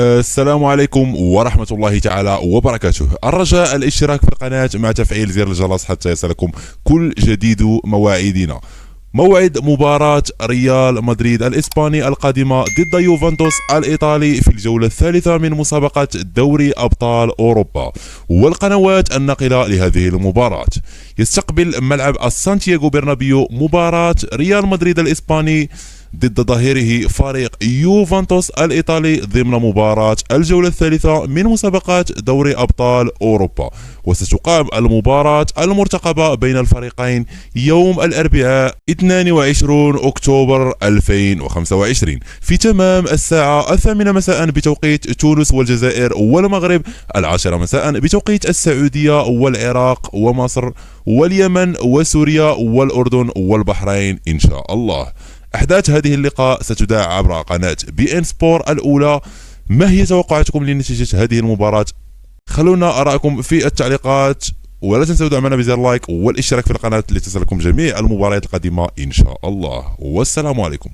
السلام عليكم ورحمة الله تعالى وبركاته. الرجاء الاشتراك في القناة مع تفعيل زر الجرس حتى يصلكم كل جديد مواعيدنا. موعد مباراة ريال مدريد الإسباني القادمة ضد يوفنتوس الإيطالي في الجولة الثالثة من مسابقة دوري أبطال أوروبا، والقنوات الناقلة لهذه المباراة. يستقبل ملعب السانتياغو برنابيو مباراة ريال مدريد الإسباني ضد ظهيره فريق يوفنتوس الإيطالي ضمن مباراة الجولة الثالثة من مسابقات دوري أبطال أوروبا. وستقام المباراة المرتقبة بين الفريقين يوم الأربعاء 22 أكتوبر 2025 في تمام الساعة 8 مساء بتوقيت تونس والجزائر والمغرب، 10 مساء بتوقيت السعودية والعراق ومصر واليمن وسوريا والأردن والبحرين إن شاء الله. أحداث هذه اللقاء ستذاع عبر قناة بي إن سبور الأولى. ما هي توقعاتكم لنتيجة هذه المباراة؟ خلونا آراءكم في التعليقات، ولا تنسوا دعمنا بزر لايك والاشتراك في القناة لتصلكم جميع المباريات القادمة إن شاء الله. والسلام عليكم.